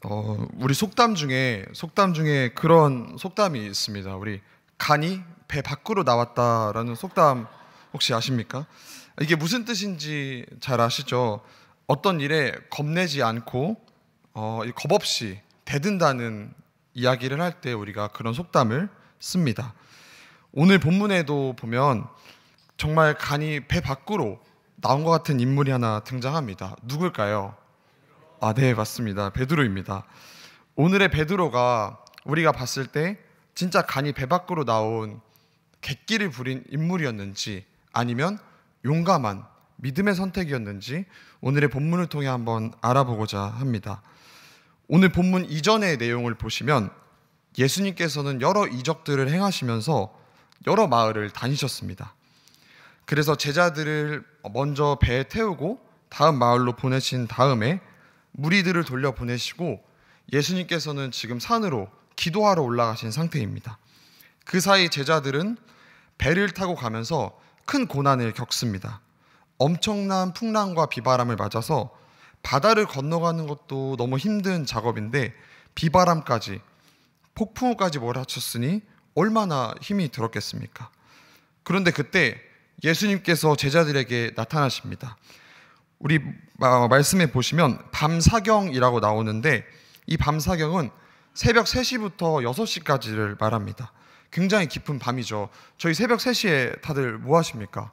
우리 속담 중에 그런 속담이 있습니다. 우리 간이 배 밖으로 나왔다라는 속담 혹시 아십니까? 이게 무슨 뜻인지 잘 아시죠? 어떤 일에 겁내지 않고 겁 없이 대든다는 이야기를 할 때 우리가 그런 속담을 씁니다. 오늘 본문에도 보면 정말 간이 배 밖으로 나온 것 같은 인물이 하나 등장합니다. 누굴까요? 네, 맞습니다. 베드로입니다. 오늘의 베드로가 우리가 봤을 때 진짜 간이 배 밖으로 나온 객기를 부린 인물이었는지 아니면 용감한 믿음의 선택이었는지 오늘의 본문을 통해 한번 알아보고자 합니다. 오늘 본문 이전의 내용을 보시면 예수님께서는 여러 이적들을 행하시면서 여러 마을을 다니셨습니다. 그래서 제자들을 먼저 배에 태우고 다음 마을로 보내신 다음에 무리들을 돌려보내시고 예수님께서는 지금 산으로 기도하러 올라가신 상태입니다. 그 사이 제자들은 배를 타고 가면서 큰 고난을 겪습니다. 엄청난 풍랑과 비바람을 맞아서 바다를 건너가는 것도 너무 힘든 작업인데 비바람까지 폭풍우까지 몰아쳤으니 얼마나 힘이 들었겠습니까? 그런데 그때 예수님께서 제자들에게 나타나십니다. 우리 말씀에 보시면 밤사경이라고 나오는데 이 밤사경은 새벽 3시부터 6시까지를 말합니다. 굉장히 깊은 밤이죠. 저희 새벽 3시에 다들 뭐 하십니까?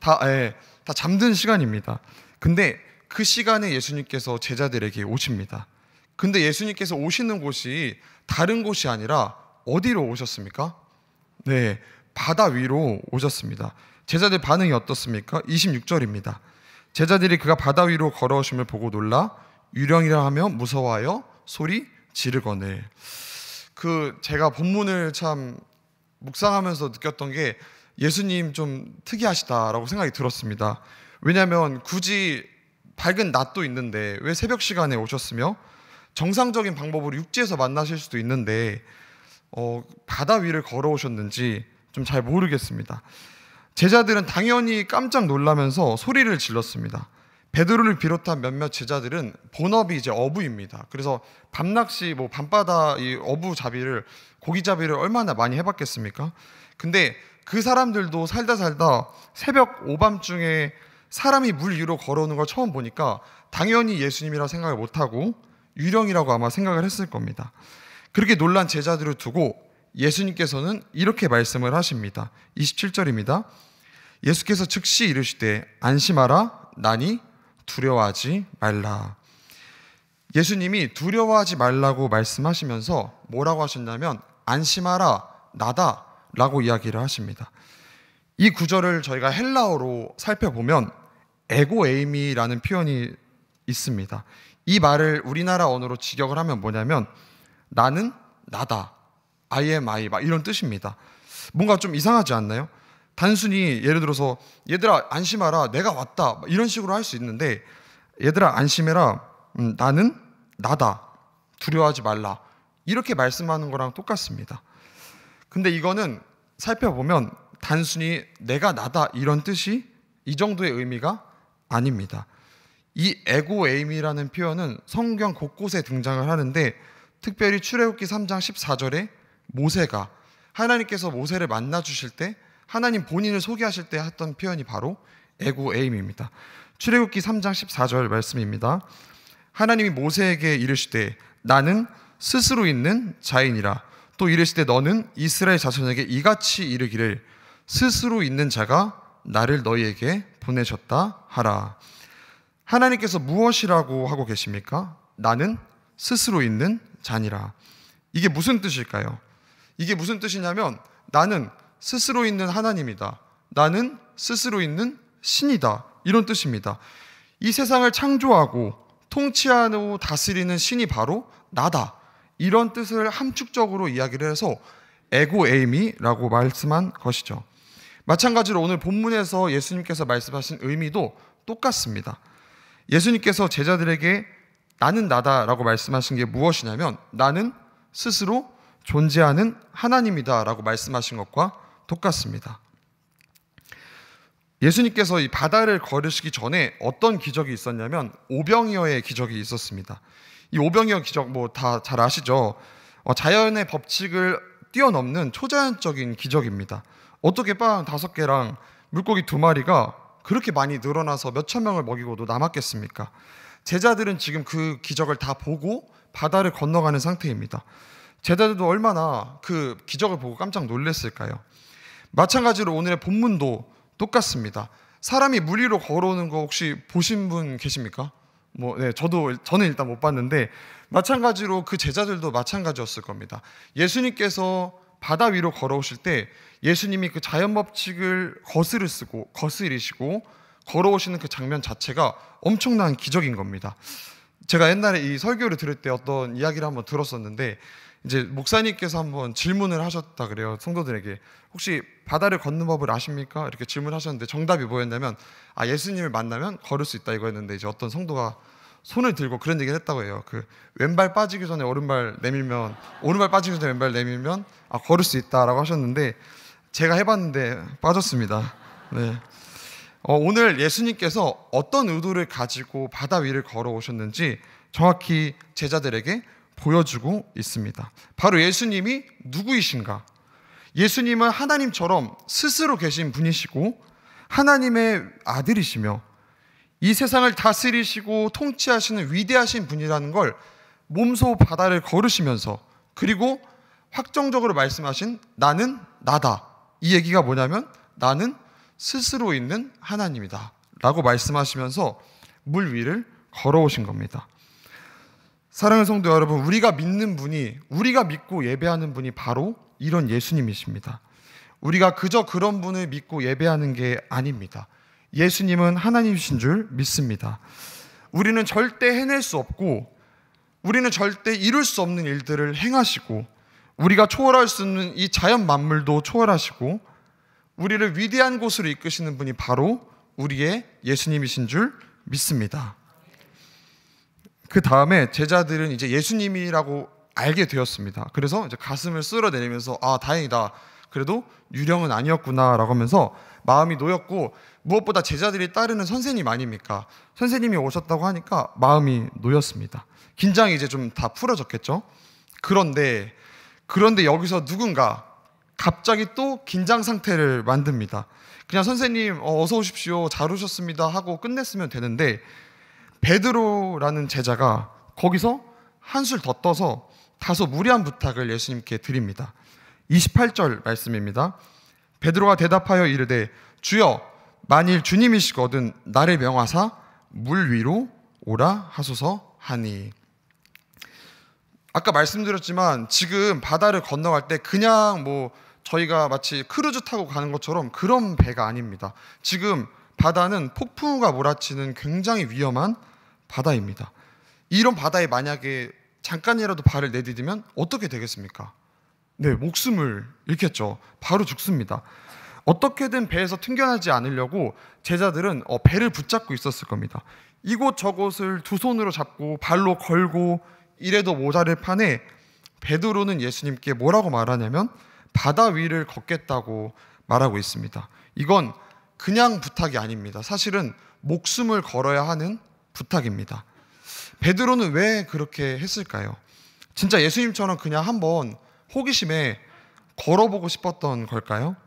다 잠든 시간입니다. 근데 그 시간에 예수님께서 제자들에게 오십니다. 근데 예수님께서 오시는 곳이 다른 곳이 아니라 어디로 오셨습니까? 네, 바다 위로 오셨습니다. 제자들 반응이 어떻습니까? 26절입니다. 제자들이 그가 바다 위로 걸어오심을 보고 놀라 유령이라 하며 무서워하여 소리 지르거늘. 제가 본문을 참 묵상하면서 느꼈던 게 예수님 좀 특이하시다라고 생각이 들었습니다. 왜냐하면 굳이 밝은 낮도 있는데 왜 새벽 시간에 오셨으며 정상적인 방법으로 육지에서 만나실 수도 있는데 바다 위를 걸어오셨는지 좀 잘 모르겠습니다. 제자들은 당연히 깜짝 놀라면서 소리를 질렀습니다. 베드로를 비롯한 몇몇 제자들은 본업이 이제 어부입니다. 그래서 밤낚시, 밤바다 이 어부잡이를 고기잡이를 얼마나 많이 해봤겠습니까? 근데 그 사람들도 살다 새벽 오밤중에 사람이 물 위로 걸어오는 걸 처음 보니까 당연히 예수님이라 생각을 못하고 유령이라고 아마 생각을 했을 겁니다. 그렇게 놀란 제자들을 두고 예수님께서는 이렇게 말씀을 하십니다. 27절입니다. 예수께서 즉시 이르시되 안심하라 나니 두려워하지 말라. 예수님이 두려워하지 말라고 말씀하시면서 뭐라고 하셨냐면 안심하라 나다 라고 이야기를 하십니다. 이 구절을 저희가 헬라어로 살펴보면 에고에이미라는 표현이 있습니다. 이 말을 우리나라 언어로 직역을 하면 뭐냐면 나는 나다, I am I 이런 뜻입니다. 뭔가 좀 이상하지 않나요? 단순히 예를 들어서 얘들아 안심하라 내가 왔다 이런 식으로 할 수 있는데 얘들아 안심해라 나는 나다 두려워하지 말라 이렇게 말씀하는 거랑 똑같습니다. 근데 이거는 살펴보면 단순히 내가 나다 이런 뜻이 이 정도의 의미가 아닙니다. 이 에고에임이라는 표현은 성경 곳곳에 등장을 하는데 특별히 출애굽기 3장 14절에 모세가 하나님께서 모세를 만나 주실 때 하나님 본인을 소개하실 때 했던 표현이 바로 에고에임입니다. 출애굽기 3장 14절 말씀입니다. 하나님이 모세에게 이르시되 나는 스스로 있는 자이니라. 또 이르시되 너는 이스라엘 자손에게 이같이 이르기를 스스로 있는 자가 나를 너희에게 보내셨다 하라. 하나님께서 무엇이라고 하고 계십니까? 나는 스스로 있는 자니라. 이게 무슨 뜻일까요? 이게 무슨 뜻이냐면 나는 스스로 있는 하나님이다. 나는 스스로 있는 신이다. 이런 뜻입니다. 이 세상을 창조하고 통치하고 다스리는 신이 바로 나다. 이런 뜻을 함축적으로 이야기를 해서 에고에이미라고 말씀한 것이죠. 마찬가지로 오늘 본문에서 예수님께서 말씀하신 의미도 똑같습니다. 예수님께서 제자들에게 나는 나다라고 말씀하신 게 무엇이냐면 나는 스스로 존재하는 하나님이다 라고 말씀하신 것과 똑같습니다. 예수님께서 이 바다를 걸으시기 전에 어떤 기적이 있었냐면 오병이어의 기적이 있었습니다. 이 오병이어 기적 뭐 다 잘 아시죠? 자연의 법칙을 뛰어넘는 초자연적인 기적입니다. 어떻게 빵 5개랑 물고기 2마리가 그렇게 많이 늘어나서 몇천 명을 먹이고도 남았겠습니까? 제자들은 지금 그 기적을 다 보고 바다를 건너가는 상태입니다. 제자들도 얼마나 그 기적을 보고 깜짝 놀랐을까요? 마찬가지로 오늘의 본문도 똑같습니다. 사람이 물 위로 걸어오는 거 혹시 보신 분 계십니까? 저는 일단 못 봤는데, 마찬가지로 그 제자들도 마찬가지였을 겁니다. 예수님께서 바다 위로 걸어오실 때 예수님이 그 자연 법칙을 거스리시고 걸어오시는 그 장면 자체가 엄청난 기적인 겁니다. 제가 옛날에 이 설교를 들을 때 어떤 이야기를 한번 들었었는데, 이제 목사님께서 한번 질문을 하셨다 그래요. 성도들에게 혹시 바다를 걷는 법을 아십니까? 이렇게 질문하셨는데 정답이 뭐였냐면 예수님을 만나면 걸을 수 있다 이거였는데, 이제 어떤 성도가 손을 들고 그런 얘기를 했다고 해요. 그 왼발 빠지기 전에 오른발 내밀면, 오른발 빠지기 전에 왼발 내밀면 걸을 수 있다라고 하셨는데, 제가 해봤는데 빠졌습니다. 네. 오늘 예수님께서 어떤 의도를 가지고 바다 위를 걸어오셨는지 정확히 제자들에게 보여주고 있습니다. 바로 예수님이 누구이신가? 예수님은 하나님처럼 스스로 계신 분이시고 하나님의 아들이시며 이 세상을 다스리시고 통치하시는 위대하신 분이라는 걸 몸소 바다를 걸으시면서, 그리고 확정적으로 말씀하신 나는 나다. 이 얘기가 뭐냐면 나는 스스로 있는 하나님이다 라고 말씀하시면서 물 위를 걸어오신 겁니다. 사랑하는 성도 여러분, 우리가 믿고 예배하는 분이 바로 이런 예수님이십니다. 우리가 그저 그런 분을 믿고 예배하는 게 아닙니다. 예수님은 하나님이신 줄 믿습니다. 우리는 절대 해낼 수 없고, 우리는 절대 이룰 수 없는 일들을 행하시고, 우리가 초월할 수 있는 이 자연 만물도 초월하시고, 우리를 위대한 곳으로 이끄시는 분이 바로 우리의 예수님이신 줄 믿습니다. 그 다음에 제자들은 이제 예수님이라고 알게 되었습니다. 그래서 이제 가슴을 쓸어내리면서 다행이다, 그래도 유령은 아니었구나라고 하면서 마음이 놓였고, 무엇보다 제자들이 따르는 선생님 아닙니까? 선생님이 오셨다고 하니까 마음이 놓였습니다. 긴장이 이제 좀 다 풀어졌겠죠? 그런데 여기서 누군가 갑자기 또 긴장 상태를 만듭니다. 그냥 선생님 어서 오십시오, 잘 오셨습니다 하고 끝냈으면 되는데, 베드로라는 제자가 거기서 한술 더 떠서 다소 무리한 부탁을 예수님께 드립니다. 28절 말씀입니다. 베드로가 대답하여 이르되 주여, 만일 주님이시거든 나를 명하사 물 위로 오라 하소서 하니. 아까 말씀드렸지만 지금 바다를 건너갈 때 그냥 저희가 마치 크루즈 타고 가는 것처럼 그런 배가 아닙니다. 지금 바다는 폭풍우가 몰아치는 굉장히 위험한 바다입니다. 이런 바다에 만약에 잠깐이라도 발을 내디디면 어떻게 되겠습니까? 네, 목숨을 잃겠죠. 바로 죽습니다. 어떻게든 배에서 튕겨나지 않으려고 제자들은 배를 붙잡고 있었을 겁니다. 이곳저곳을 두 손으로 잡고 발로 걸고 이래도 모자를 판에 베드로는 예수님께 뭐라고 말하냐면 바다 위를 걷겠다고 말하고 있습니다. 이건 그냥 부탁이 아닙니다. 사실은 목숨을 걸어야 하는 부탁입니다. 베드로는 왜 그렇게 했을까요? 진짜 예수님처럼 그냥 한번 호기심에 걸어보고 싶었던 걸까요?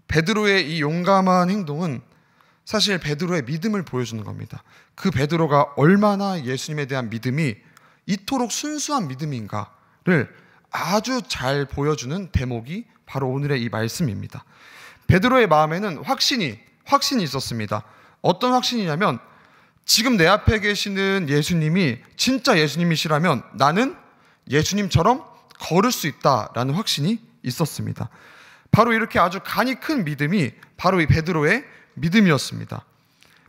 베드로의 이 용감한 행동은 사실 베드로의 믿음을 보여주는 겁니다. 그 베드로가 얼마나 예수님에 대한 믿음이 이토록 순수한 믿음인가를 아주 잘 보여주는 대목이 바로 오늘의 이 말씀입니다. 베드로의 마음에는 확신이 있었습니다. 어떤 확신이냐면 지금 내 앞에 계시는 예수님이 진짜 예수님이시라면 나는 예수님처럼 걸을 수 있다라는 확신이 있었습니다. 바로 이렇게 아주 간이 큰 믿음이 바로 이 베드로의 믿음이었습니다.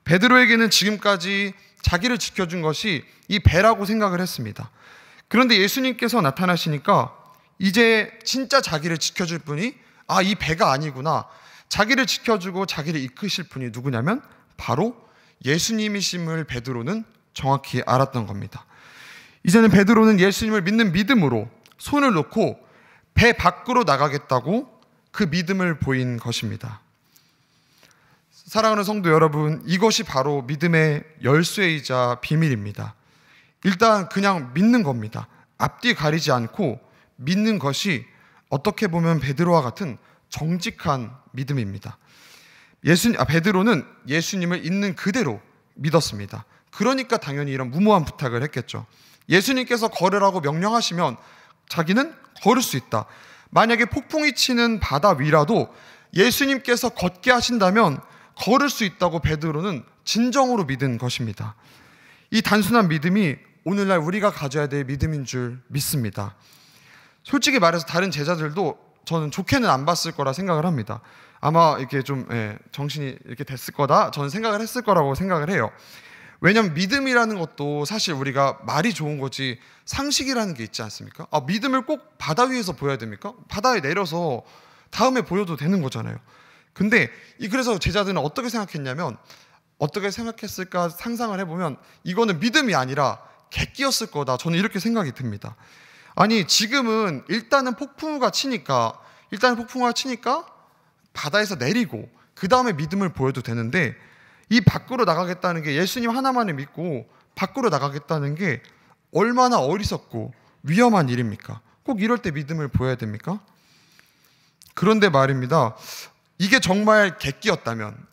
베드로에게는 지금까지 자기를 지켜준 것이 이 배라고 생각을 했습니다. 그런데 예수님께서 나타나시니까 이제 진짜 자기를 지켜줄 분이 이 배가 아니구나, 자기를 지켜주고 자기를 이끄실 분이 누구냐면 바로 예수님이심을 베드로는 정확히 알았던 겁니다. 이제는 베드로는 예수님을 믿는 믿음으로 손을 놓고 배 밖으로 나가겠다고 그 믿음을 보인 것입니다. 사랑하는 성도 여러분, 이것이 바로 믿음의 열쇠이자 비밀입니다. 일단 그냥 믿는 겁니다. 앞뒤 가리지 않고 믿는 것이 어떻게 보면 베드로와 같은 정직한 믿음입니다. 베드로는 예수님을 있는 그대로 믿었습니다. 그러니까 당연히 이런 무모한 부탁을 했겠죠. 예수님께서 걸으라고 명령하시면 자기는 걸을 수 있다. 만약에 폭풍이 치는 바다 위라도 예수님께서 걷게 하신다면 걸을 수 있다고 베드로는 진정으로 믿은 것입니다. 이 단순한 믿음이 오늘날 우리가 가져야 될 믿음인 줄 믿습니다. 솔직히 말해서 다른 제자들도 저는 좋게는 안 봤을 거라 생각을 합니다. 아마 이렇게 좀 정신이 이렇게 됐을 거다 저는 생각을 했을 거라고 생각을 해요. 왜냐하면 믿음이라는 것도 사실 우리가 말이 좋은 거지 상식이라는 게 있지 않습니까? 믿음을 꼭 바다 위에서 보여야 됩니까? 바다에 내려서 다음에 보여도 되는 거잖아요. 근데 그래서 제자들은 어떻게 생각했냐면, 어떻게 생각했을까 상상을 해보면 이거는 믿음이 아니라 객기였을 거다, 저는 이렇게 생각이 듭니다. 아니 지금은 일단은 폭풍우가 치니까 바다에서 내리고 그 다음에 믿음을 보여도 되는데, 이 밖으로 나가겠다는 게, 예수님 하나만을 믿고 밖으로 나가겠다는 게 얼마나 어리석고 위험한 일입니까? 꼭 이럴 때 믿음을 보여야 됩니까? 그런데 말입니다, 이게 정말 객기였다면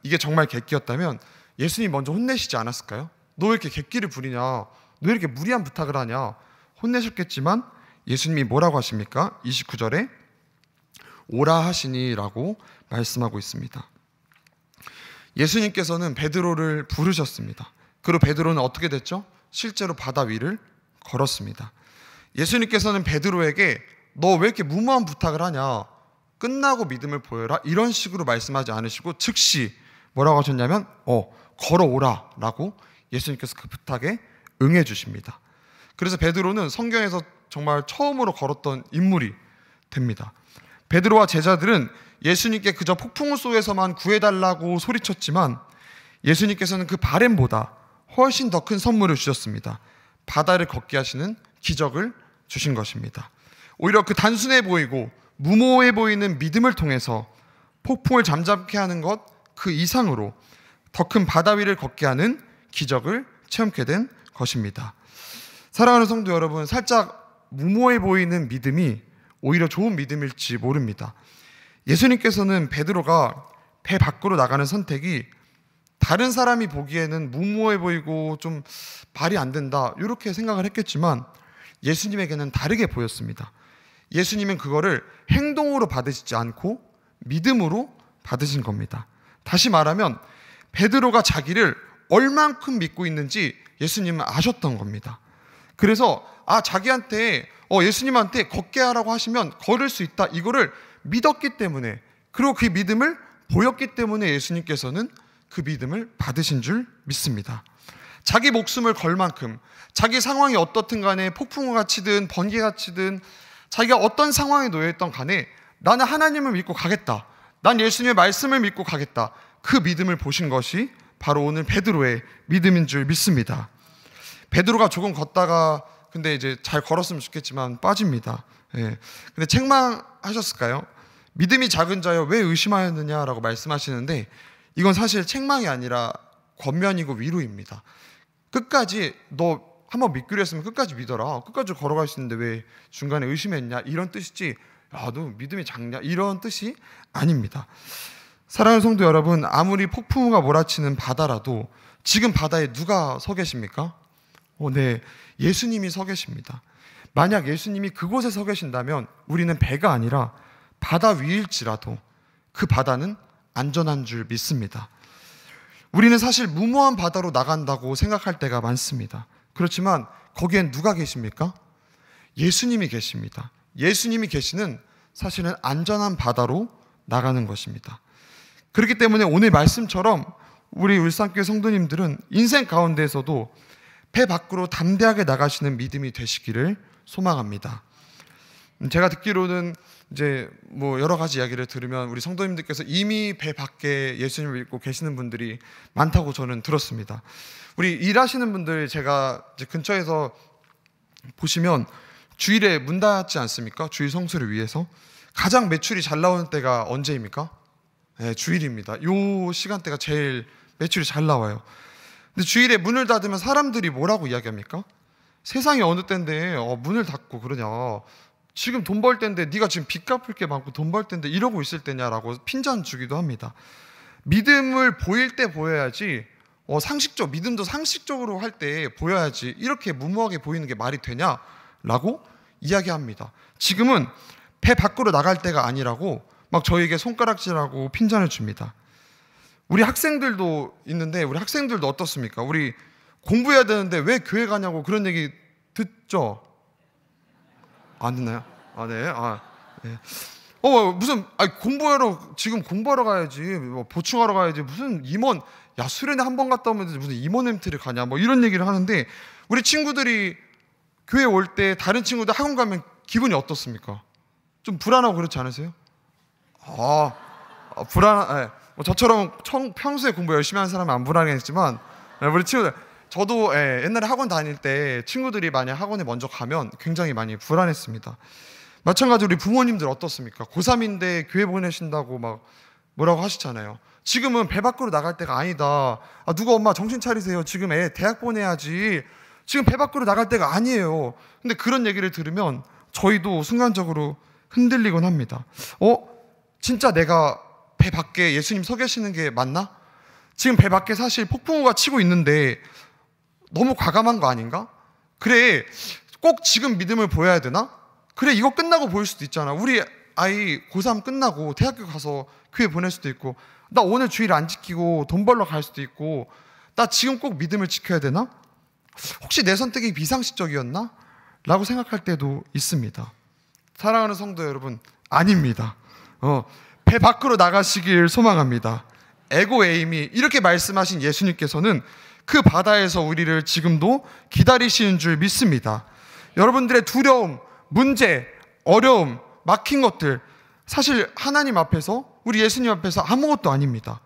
예수님 먼저 혼내시지 않았을까요? 너 왜 이렇게 객기를 부리냐, 너 왜 이렇게 무리한 부탁을 하냐, 혼내셨겠지만 예수님이 뭐라고 하십니까? 29절에 오라 하시니 라고 말씀하고 있습니다. 예수님께서는 베드로를 부르셨습니다. 그리고 베드로는 어떻게 됐죠? 실제로 바다 위를 걸었습니다. 예수님께서는 베드로에게 너 왜 이렇게 무모한 부탁을 하냐, 끝나고 믿음을 보여라, 이런 식으로 말씀하지 않으시고 즉시 뭐라고 하셨냐면 걸어오라 라고 예수님께서 그 부탁에 응해 주십니다. 그래서 베드로는 성경에서 정말 처음으로 걸었던 인물이 됩니다. 베드로와 제자들은 예수님께 그저 폭풍우 속에서만 구해달라고 소리쳤지만 예수님께서는 그 바램보다 훨씬 더 큰 선물을 주셨습니다. 바다를 걷게 하시는 기적을 주신 것입니다. 오히려 그 단순해 보이고 무모해 보이는 믿음을 통해서 폭풍을 잠잠케 하는 것 그 이상으로 더 큰 바다 위를 걷게 하는 기적을 체험케 된 것입니다. 사랑하는 성도 여러분, 살짝 무모해 보이는 믿음이 오히려 좋은 믿음일지 모릅니다. 예수님께서는 베드로가 배 밖으로 나가는 선택이 다른 사람이 보기에는 무모해 보이고 좀 말이 안 된다 이렇게 생각을 했겠지만 예수님에게는 다르게 보였습니다. 예수님은 그거를 행동으로 받으시지 않고 믿음으로 받으신 겁니다. 다시 말하면 베드로가 자기를 얼만큼 믿고 있는지 예수님은 아셨던 겁니다. 그래서 자기한테 예수님한테 걷게 하라고 하시면 걸을 수 있다, 이거를 믿었기 때문에, 그리고 그 믿음을 보였기 때문에 예수님께서는 그 믿음을 받으신 줄 믿습니다. 자기 목숨을 걸 만큼, 자기 상황이 어떻든 간에 폭풍우가 치든 번개가 치든 자기가 어떤 상황에 놓여있던 간에 나는 하나님을 믿고 가겠다, 난 예수님의 말씀을 믿고 가겠다, 그 믿음을 보신 것이 바로 오늘 베드로의 믿음인 줄 믿습니다. 베드로가 조금 걷다가 근데 이제 잘 걸었으면 좋겠지만 빠집니다. 근데 책망하셨을까요? 믿음이 작은 자여 왜 의심하였느냐라고 말씀하시는데 이건 사실 책망이 아니라 권면이고 위로입니다. 끝까지 너 한번 믿기로 했으면 끝까지 믿어라, 끝까지 걸어갈 수 있는데 왜 중간에 의심했냐, 이런 뜻이지 너 믿음이 작냐, 이런 뜻이 아닙니다. 사랑하는 성도 여러분, 아무리 폭풍우가 몰아치는 바다라도 지금 바다에 누가 서 계십니까? 네, 예수님이 서 계십니다. 만약 예수님이 그곳에 서 계신다면 우리는 배가 아니라 바다 위일지라도 그 바다는 안전한 줄 믿습니다. 우리는 사실 무모한 바다로 나간다고 생각할 때가 많습니다. 그렇지만 거기엔 누가 계십니까? 예수님이 계십니다. 예수님이 계시는 사실은 안전한 바다로 나가는 것입니다. 그렇기 때문에 오늘 말씀처럼 우리 울산교회 성도님들은 인생 가운데에서도 배 밖으로 담대하게 나가시는 믿음이 되시기를 소망합니다. 제가 듣기로는 이제 여러 가지 이야기를 들으면 우리 성도님들께서 이미 배 밖에 예수님을 믿고 계시는 분들이 많다고 저는 들었습니다. 우리 일하시는 분들 제가 이제 근처에서 보시면 주일에 문 닫지 않습니까? 주일 성수를 위해서 가장 매출이 잘 나오는 때가 언제입니까? 네, 주일입니다. 요 시간대가 제일 매출이 잘 나와요. 근데 주일에 문을 닫으면 사람들이 뭐라고 이야기합니까? 세상이 어느 때인데 문을 닫고 그러냐. 지금 돈 벌 때인데 네가 지금 빚 갚을 게 많고 돈 벌 때인데 이러고 있을 때냐라고 핀잔 주기도 합니다. 믿음을 보일 때 보여야지, 믿음도 상식적으로 할 때 보여야지 이렇게 무모하게 보이는 게 말이 되냐라고 이야기합니다. 지금은 배 밖으로 나갈 때가 아니라고 막 저에게 손가락질하고 핀잔을 줍니다. 우리 학생들도 있는데 우리 학생들도 어떻습니까? 우리 공부해야 되는데 왜 교회 가냐고 그런 얘기 듣죠? 안 듣나요? 네. 네. 지금 공부하러 가야지, 보충하러 가야지, 무슨 임원, 수련회 한 번 갔다 오면 무슨 임원 MT를 가냐, 이런 얘기를 하는데, 우리 친구들이 교회 올 때 다른 친구들 학원 가면 기분이 어떻습니까? 좀 불안하고 그렇지 않으세요? 저처럼 평소에 공부 열심히 하는 사람은 안 불안했지만, 우리 친구들, 저도 옛날에 학원 다닐 때 친구들이 만약 학원에 먼저 가면 굉장히 많이 불안했습니다. 마찬가지로 우리 부모님들 어떻습니까? 고3인데 교회 보내신다고 뭐라고 하시잖아요. 지금은 배 밖으로 나갈 때가 아니다. 누가 엄마 정신 차리세요. 지금 애 대학 보내야지. 지금 배 밖으로 나갈 때가 아니에요. 근데 그런 얘기를 들으면 저희도 순간적으로 흔들리곤 합니다. 진짜 내가 배 밖에 예수님 서 계시는 게 맞나? 지금 배 밖에 사실 폭풍우가 치고 있는데 너무 과감한 거 아닌가? 그래, 꼭 지금 믿음을 보여야 되나? 그래, 이거 끝나고 보일 수도 있잖아. 우리 아이 고3 끝나고 대학교 가서 교회 보낼 수도 있고, 나 오늘 주일 안 지키고 돈 벌러 갈 수도 있고, 나 지금 꼭 믿음을 지켜야 되나? 혹시 내 선택이 비상식적이었나? 라고 생각할 때도 있습니다. 사랑하는 성도 여러분, 아닙니다. 배 밖으로 나가시길 소망합니다. 에고에임이 이렇게 말씀하신 예수님께서는 그 바다에서 우리를 지금도 기다리시는 줄 믿습니다. 여러분들의 두려움, 문제, 어려움, 막힌 것들, 사실 하나님 앞에서, 우리 예수님 앞에서 아무것도 아닙니다.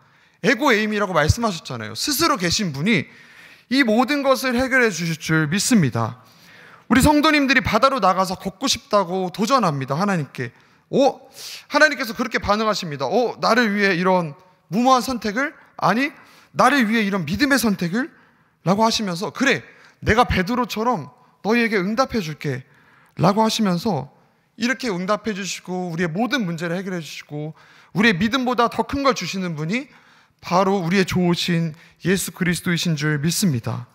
에고에임이라고 말씀하셨잖아요. 스스로 계신 분이 이 모든 것을 해결해 주실 줄 믿습니다. 우리 성도님들이 바다로 나가서 걷고 싶다고 도전합니다. 하나님께. 하나님께서 그렇게 반응하십니다. 나를 위해 이런 무모한 선택을? 아니, 나를 위해 이런 믿음의 선택을? 라고 하시면서, 그래, 내가 베드로처럼 너희에게 응답해 줄게 라고 하시면서 이렇게 응답해 주시고 우리의 모든 문제를 해결해 주시고 우리의 믿음보다 더 큰 걸 주시는 분이 바로 우리의 좋으신 예수 그리스도이신 줄 믿습니다.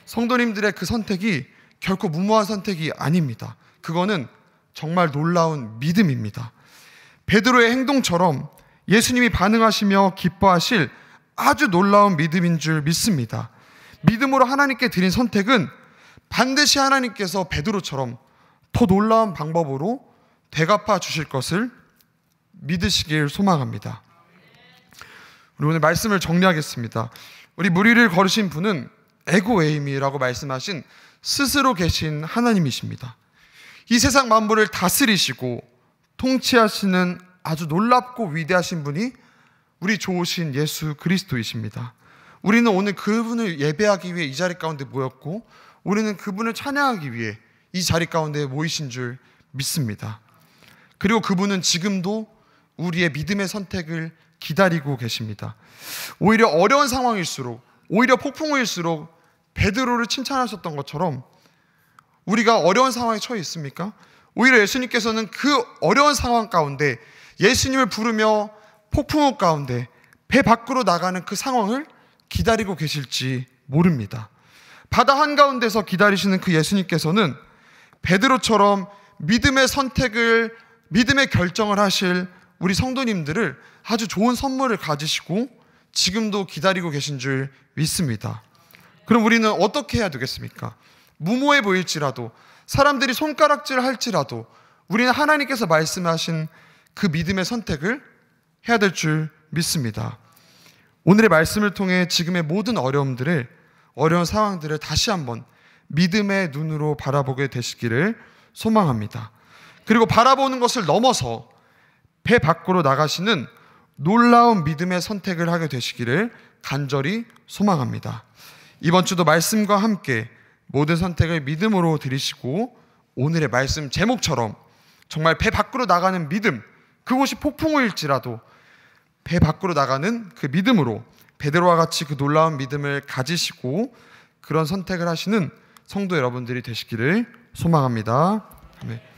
성도님들의 그 선택이 결코 무모한 선택이 아닙니다. 그거는 정말 놀라운 믿음입니다. 베드로의 행동처럼 예수님이 반응하시며 기뻐하실 아주 놀라운 믿음인 줄 믿습니다. 믿음으로 하나님께 드린 선택은 반드시 하나님께서 베드로처럼 더 놀라운 방법으로 되갚아 주실 것을 믿으시길 소망합니다. 우리 오늘 말씀을 정리하겠습니다. 우리 무리를 걸으신 분은 에고에임이라고 말씀하신 스스로 계신 하나님이십니다. 이 세상 만물을 다스리시고 통치하시는 아주 놀랍고 위대하신 분이 우리 좋으신 예수 그리스도이십니다. 우리는 오늘 그분을 예배하기 위해 이 자리 가운데 모였고, 우리는 그분을 찬양하기 위해 이 자리 가운데 모이신 줄 믿습니다. 그리고 그분은 지금도 우리의 믿음의 선택을 기다리고 계십니다. 오히려 어려운 상황일수록, 오히려 폭풍우일수록 베드로를 칭찬하셨던 것처럼 우리가 어려운 상황에 처해 있습니까? 오히려 예수님께서는 그 어려운 상황 가운데 예수님을 부르며 폭풍우 가운데 배 밖으로 나가는 그 상황을 기다리고 계실지 모릅니다. 바다 한가운데서 기다리시는 그 예수님께서는 베드로처럼 믿음의 선택을, 믿음의 결정을 하실 우리 성도님들을 아주 좋은 선물을 가지시고 지금도 기다리고 계신 줄 믿습니다. 그럼 우리는 어떻게 해야 되겠습니까? 무모해 보일지라도, 사람들이 손가락질 할지라도 우리는 하나님께서 말씀하신 그 믿음의 선택을 해야 될 줄 믿습니다. 오늘의 말씀을 통해 지금의 모든 어려운 상황들을 다시 한번 믿음의 눈으로 바라보게 되시기를 소망합니다. 그리고 바라보는 것을 넘어서 배 밖으로 나가시는 놀라운 믿음의 선택을 하게 되시기를 간절히 소망합니다. 이번 주도 말씀과 함께 모든 선택을 믿음으로 드리시고, 오늘의 말씀 제목처럼 정말 배 밖으로 나가는 믿음, 그곳이 폭풍우일지라도 배 밖으로 나가는 그 믿음으로 베드로와 같이 그 놀라운 믿음을 가지시고 그런 선택을 하시는 성도 여러분들이 되시기를 소망합니다. 아멘.